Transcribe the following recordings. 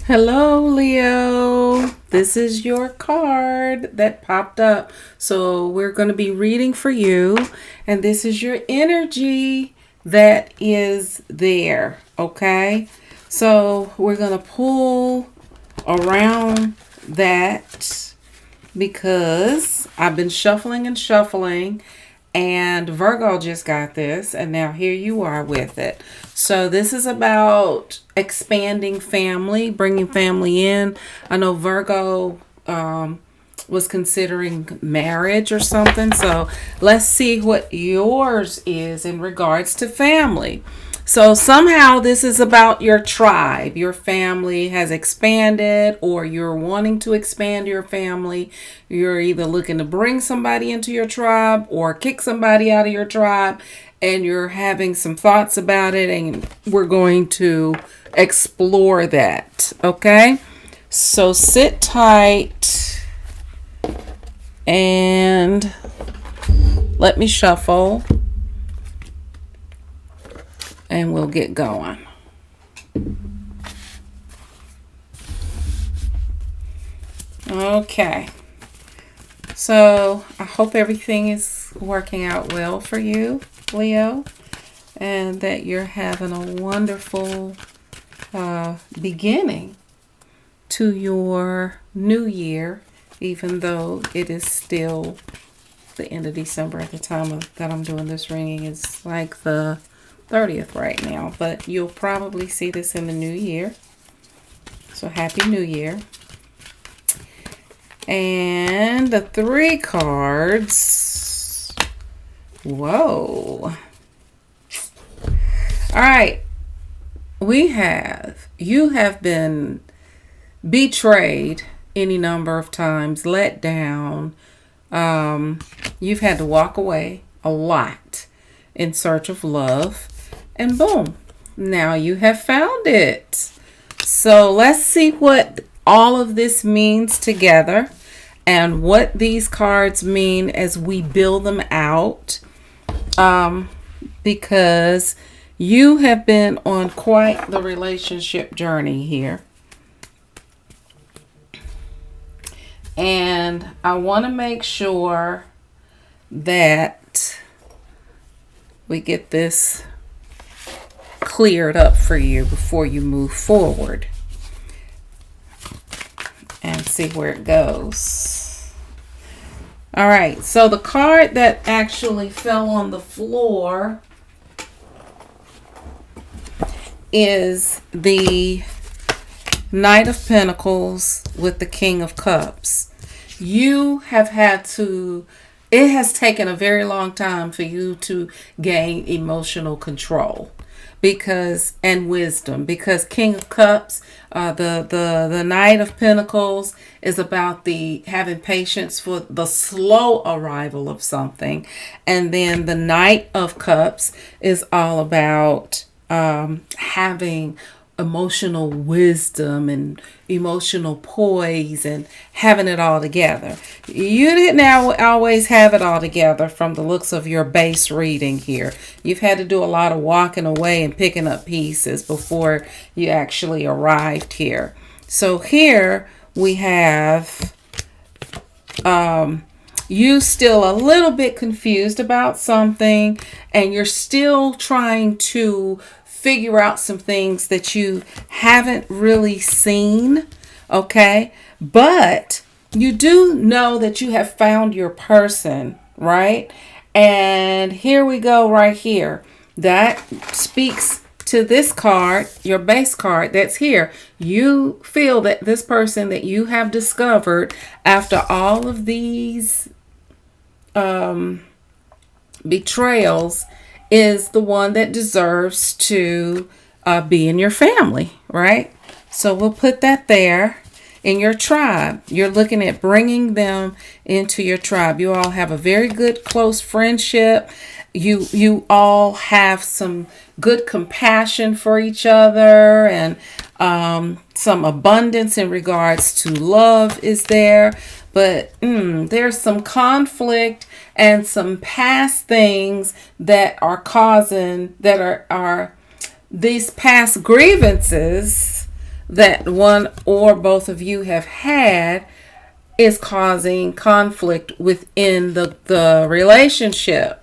Hello, Leo. This is your card that popped up. So, we're going to be reading for you, and this is your energy that is there. Okay, so we're going to pull around that because I've been shuffling and shuffling, and Virgo just got this, and now here you are with it. So, this is about expanding family, bringing family in. I know Virgo was considering marriage or something. So, let's see what yours is in regards to family. So somehow this is about your tribe. Your family has expanded, or you're wanting to expand your family. You're either looking to bring somebody into your tribe or kick somebody out of your tribe, and you're having some thoughts about it, and we're going to explore that. Okay? So sit tight and let me shuffle and we'll get going. Okay. So I hope everything is working out well for you, Leo, and that you're having a wonderful beginning to your new year, even though it is still the end of December at the time that I'm doing this reading. It's like the 30th right now, but you'll probably see this in the new year. So happy new year. And the 3 cards. Whoa. All right. You have been betrayed any number of times, let down. You've had to walk away a lot in search of love. And boom, now you have found it. So let's see what all of this means together and what these cards mean as we build them out. Because you have been on quite the relationship journey here. And I want to make sure that we get this cleared up for you before you move forward and see where it goes. All right, so the card that actually fell on the floor is the Knight of Pentacles with the King of Cups. You have had to, it has taken a very long time for you to gain emotional control and wisdom, because King of Cups, the Knight of Pentacles is about the having patience for the slow arrival of something, and then the Knight of Cups is all about having emotional wisdom and emotional poise and having it all together. You didn't always have it all together from the looks of your base reading here. You've had to do a lot of walking away and picking up pieces before you actually arrived here. So here we have you still a little bit confused about something, and you're still trying to figure out some things that you haven't really seen, okay? But you do know that you have found your person, right? And here we go right here. That speaks to this card, your base card that's here. You feel that this person that you have discovered after all of these betrayals is the one that deserves to be in your family, right? So we'll put that there. In your tribe, you're looking at bringing them into your tribe. You all have a very good close friendship. You all have some good compassion for each other, and some abundance in regards to love is there. But there's some conflict and some past things that are these past grievances that one or both of you have had is causing conflict within the relationship.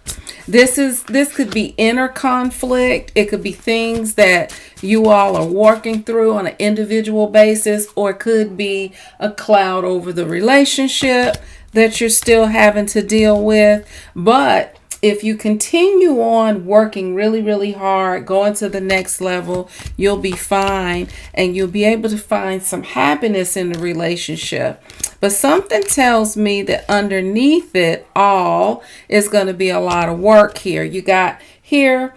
This could be inner conflict. It could be things that you all are working through on an individual basis, or it could be a cloud over the relationship that you're still having to deal with. But if you continue on working really, really hard, going to the next level, you'll be fine and you'll be able to find some happiness in the relationship. But something tells me that underneath it all is going to be a lot of work here. You got here,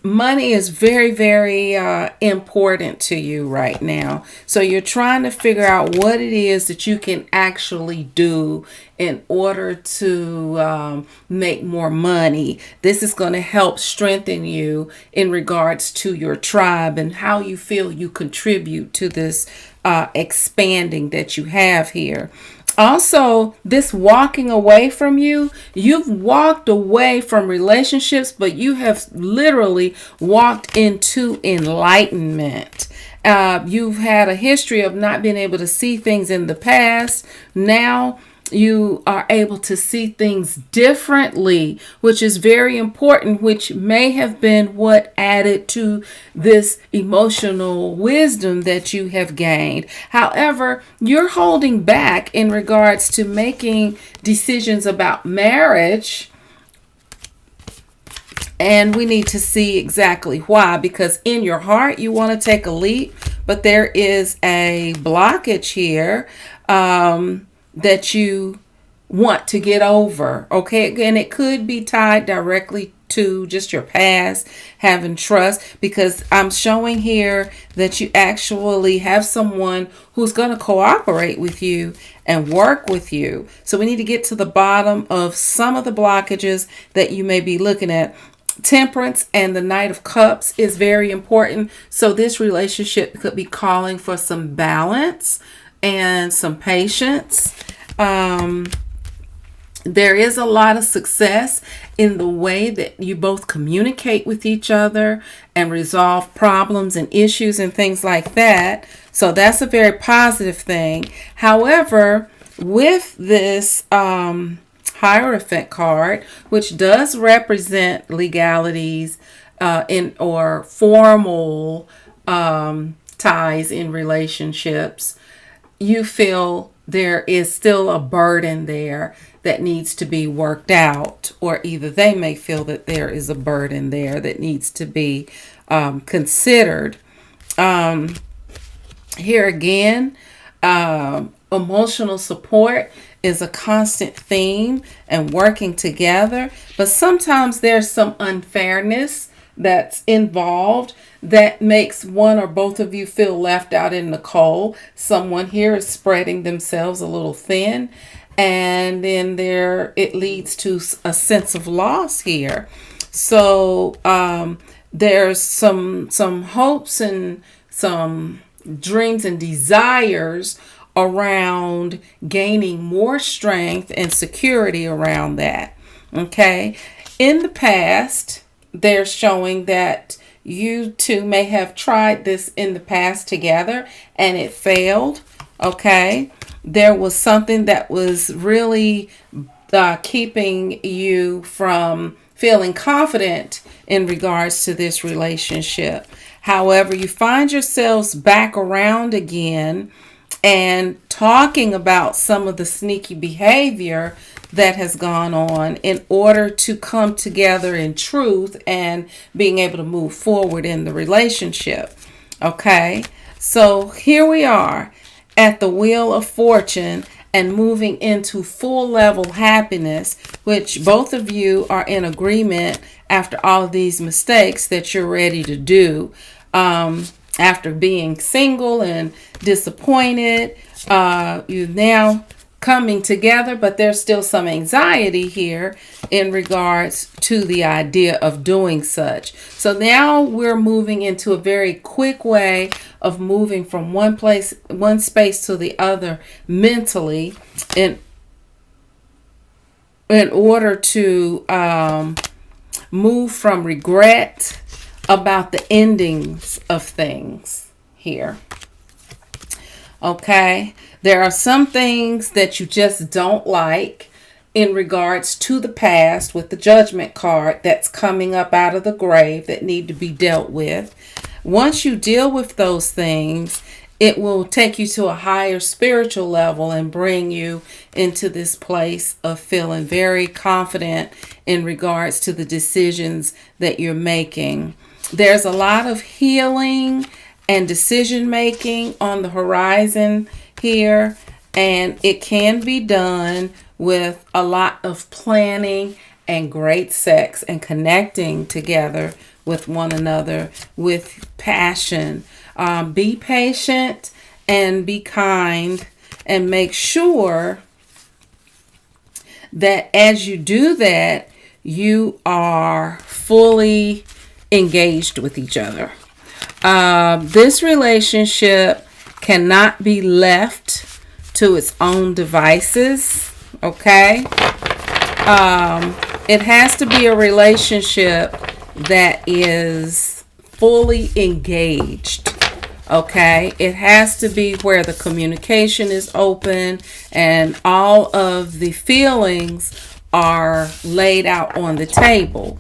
money is very, very important to you right now. So you're trying to figure out what it is that you can actually do in order to make more money. This is going to help strengthen you in regards to your tribe and how you feel you contribute to this expanding that you have here. Also, this walking away from you've walked away from relationships, but you have literally walked into enlightenment. You've had a history of not being able to see things in the past. Now you are able to see things differently, which is very important, which may have been what added to this emotional wisdom that you have gained. However, you're holding back in regards to making decisions about marriage. And we need to see exactly why, because in your heart, you want to take a leap, but there is a blockage here. That you want to get over, okay? And it could be tied directly to just your past, having trust, because I'm showing here that you actually have someone who's going to cooperate with you and work with you. So we need to get to the bottom of some of the blockages that you may be looking at. Temperance and the Knight of Cups is very important. So this relationship could be calling for some balance and some patience. There is a lot of success in the way that you both communicate with each other and resolve problems and issues and things like that. So that's a very positive thing. However, with this Hierophant card, which does represent legalities in or formal ties in relationships, you feel there is still a burden there that needs to be worked out, or either they may feel that there is a burden there that needs to be considered. Here again, emotional support is a constant theme and working together, but sometimes there's some unfairness that's involved that makes one or both of you feel left out in the cold. Someone here is spreading themselves a little thin, and then it leads to a sense of loss here. So there's some hopes and some dreams and desires around gaining more strength and security around that. Okay. In the past, they're showing that you two may have tried this in the past together and it failed. Okay. There was something that was really keeping you from feeling confident in regards to this relationship. However, you find yourselves back around again and talking about some of the sneaky behavior that has gone on in order to come together in truth and being able to move forward in the relationship. Okay, so here we are at the Wheel of Fortune and moving into full level happiness, which both of you are in agreement after all of these mistakes that you're ready to do. After being single and disappointed, you're now coming together, but there's still some anxiety here in regards to the idea of doing such. So now we're moving into a very quick way of moving from one space to the other mentally in order to move from regret about the endings of things here. Okay? There are some things that you just don't like in regards to the past with the judgment card that's coming up out of the grave that need to be dealt with. Once you deal with those things, it will take you to a higher spiritual level and bring you into this place of feeling very confident in regards to the decisions that you're making. There's a lot of healing and decision making on the horizon here, and it can be done with a lot of planning and great sex and connecting together with one another with passion. Be patient and be kind, and make sure that as you do that, you are fully engaged with each other. This relationship cannot be left to its own devices. Okay? It has to be a relationship that is fully engaged. Okay? It has to be where the communication is open and all of the feelings are laid out on the table.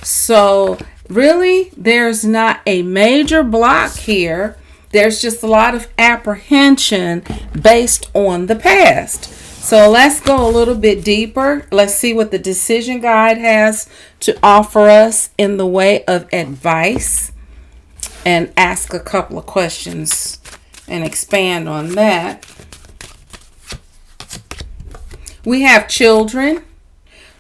So, really, there's not a major block here. There's just a lot of apprehension based on the past. So let's go a little bit deeper. Let's see what the decision guide has to offer us in the way of advice, and ask a couple of questions and expand on that. We have children.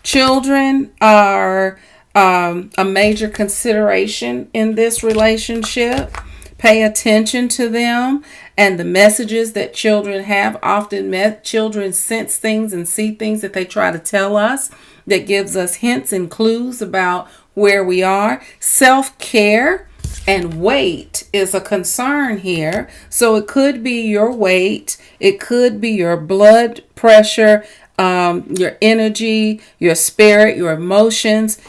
Children are a major consideration in this relationship. Pay attention to them and the messages that children have. Often children sense things and see things that they try to tell us that gives us hints and clues about where we are. Self-care and weight is a concern here. So it could be your weight. It could be your blood pressure, your energy, your spirit, your emotions.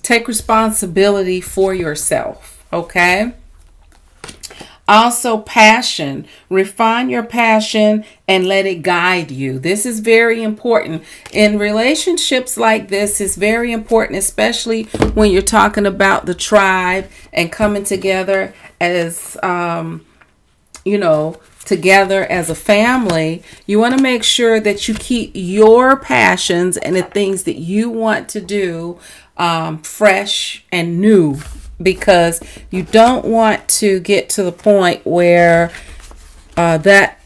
Take responsibility for yourself. Okay? Also, passion. Refine your passion and let it guide you. This is very important. In relationships like this, it's very important, especially when you're talking about the tribe and coming together as, together as a family. You want to make sure that you keep your passions and the things that you want to do fresh and new, because you don't want to get to the point where that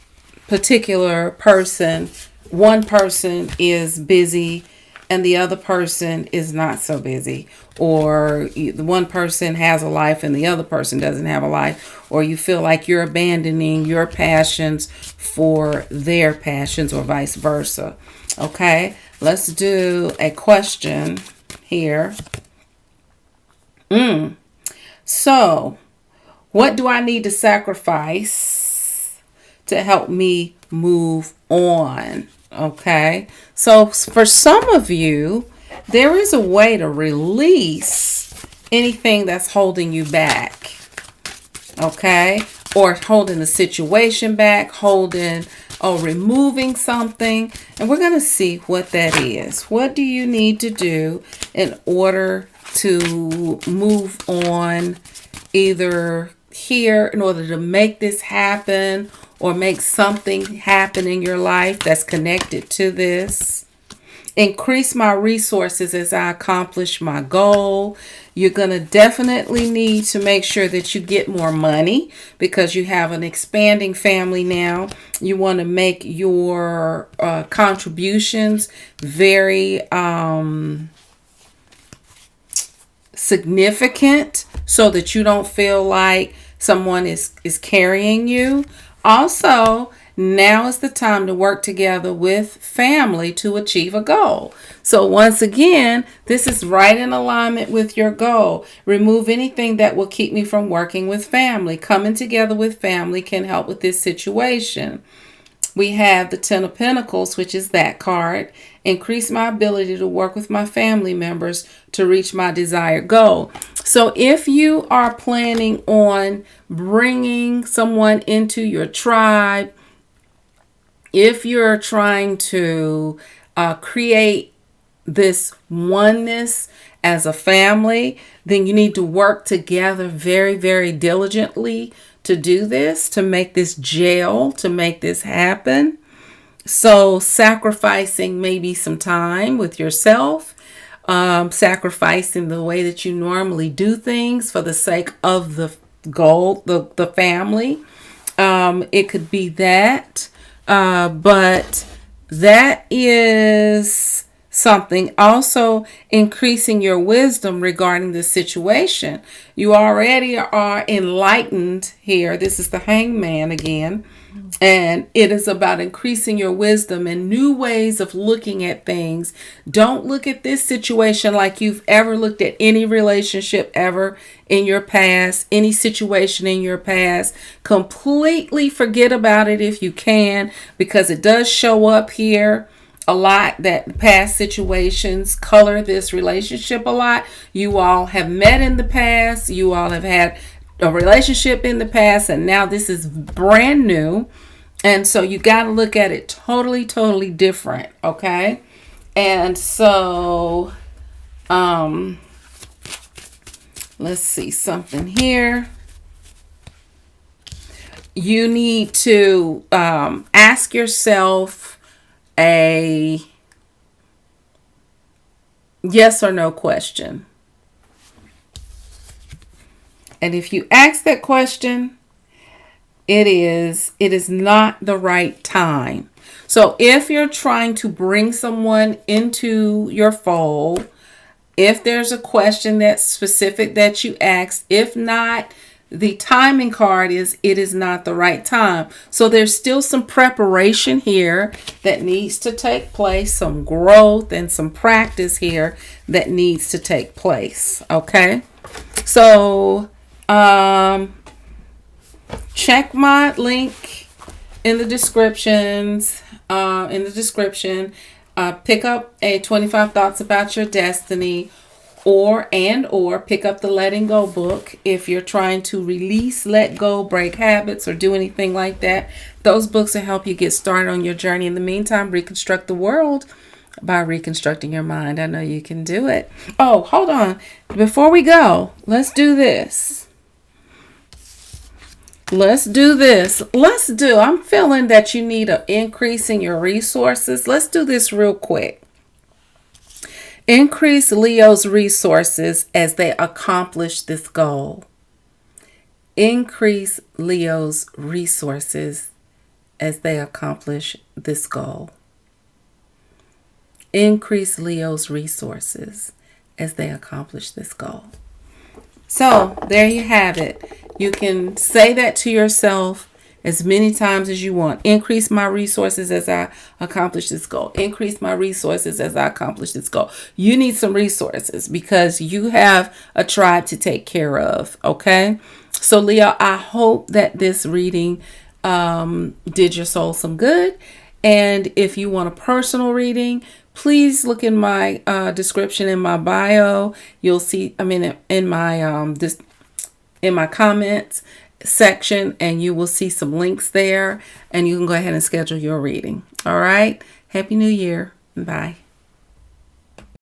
particular person, one person is busy and the other person is not so busy, or the one person has a life and the other person doesn't have a life, or you feel like you're abandoning your passions for their passions or vice versa. Okay, let's do a question here. So, what do I need to sacrifice to help me move on? Okay, so for some of you, there is a way to release anything that's holding you back. Okay, or holding the situation back, holding or removing something. And we're going to see what that is. What do you need to do in order to move on, either here in order to make this happen or make something happen in your life that's connected to this? Increase my resources as I accomplish my goal. You're going to definitely need to make sure that you get more money because you have an expanding family now. You want to make your contributions very significant so that you don't feel like someone is carrying you. Also, now is the time to work together with family to achieve a goal. So once again, this is right in alignment with your goal. Remove anything that will keep me from working with family. Coming together with family can help with this situation. We have the Ten of Pentacles, which is that card. Increase my ability to work with my family members to reach my desired goal. So if you are planning on bringing someone into your tribe, if you're trying to create this oneness as a family, then you need to work together very, very diligently to do this, to make this gel, to make this happen. So sacrificing maybe some time with yourself, sacrificing the way that you normally do things for the sake of the goal, the family. It could be that, but that is something. Also, increasing your wisdom regarding the situation. You already are enlightened here. This is the Hangman again. And it is about increasing your wisdom and new ways of looking at things. Don't look at this situation like you've ever looked at any relationship ever in your past, any situation in your past. Completely forget about it if you can, because it does show up here a lot that past situations color this relationship a lot. You all have met in the past. You all have had a relationship in the past, and now this is brand new. And so you got to look at it totally, totally different. Okay. And so, let's see something here. You need to ask yourself a yes or no question. And if you ask that question, it is not the right time. So if you're trying to bring someone into your fold, if there's a question that's specific that you ask, if not, the timing card is it is not the right time. So there's still some preparation here that needs to take place, some growth and some practice here that needs to take place. Okay. So check my link in the descriptions. Pick up a 25 Thoughts About Your Destiny, or pick up the Letting Go book if you're trying to release, let go, break habits, or do anything like that. Those books will help you get started on your journey. In the meantime, reconstruct the world by reconstructing your mind. I know you can do it. Oh, hold on. Before we go, let's do this. I'm feeling that you need an increase in your resources. Let's do this real quick. Increase Leo's resources as they accomplish this goal. Increase Leo's resources as they accomplish this goal. Increase Leo's resources as they accomplish this goal. So there you have it. You can say that to yourself as many times as you want. Increase my resources as I accomplish this goal. Increase my resources as I accomplish this goal. You need some resources because you have a tribe to take care of. Okay. So Leo, I hope that this reading did your soul some good. And if you want a personal reading, please look in my description in my bio. You'll see, in my comments section, and you will see some links there, and you can go ahead and schedule your reading. All right. Happy New Year. Bye.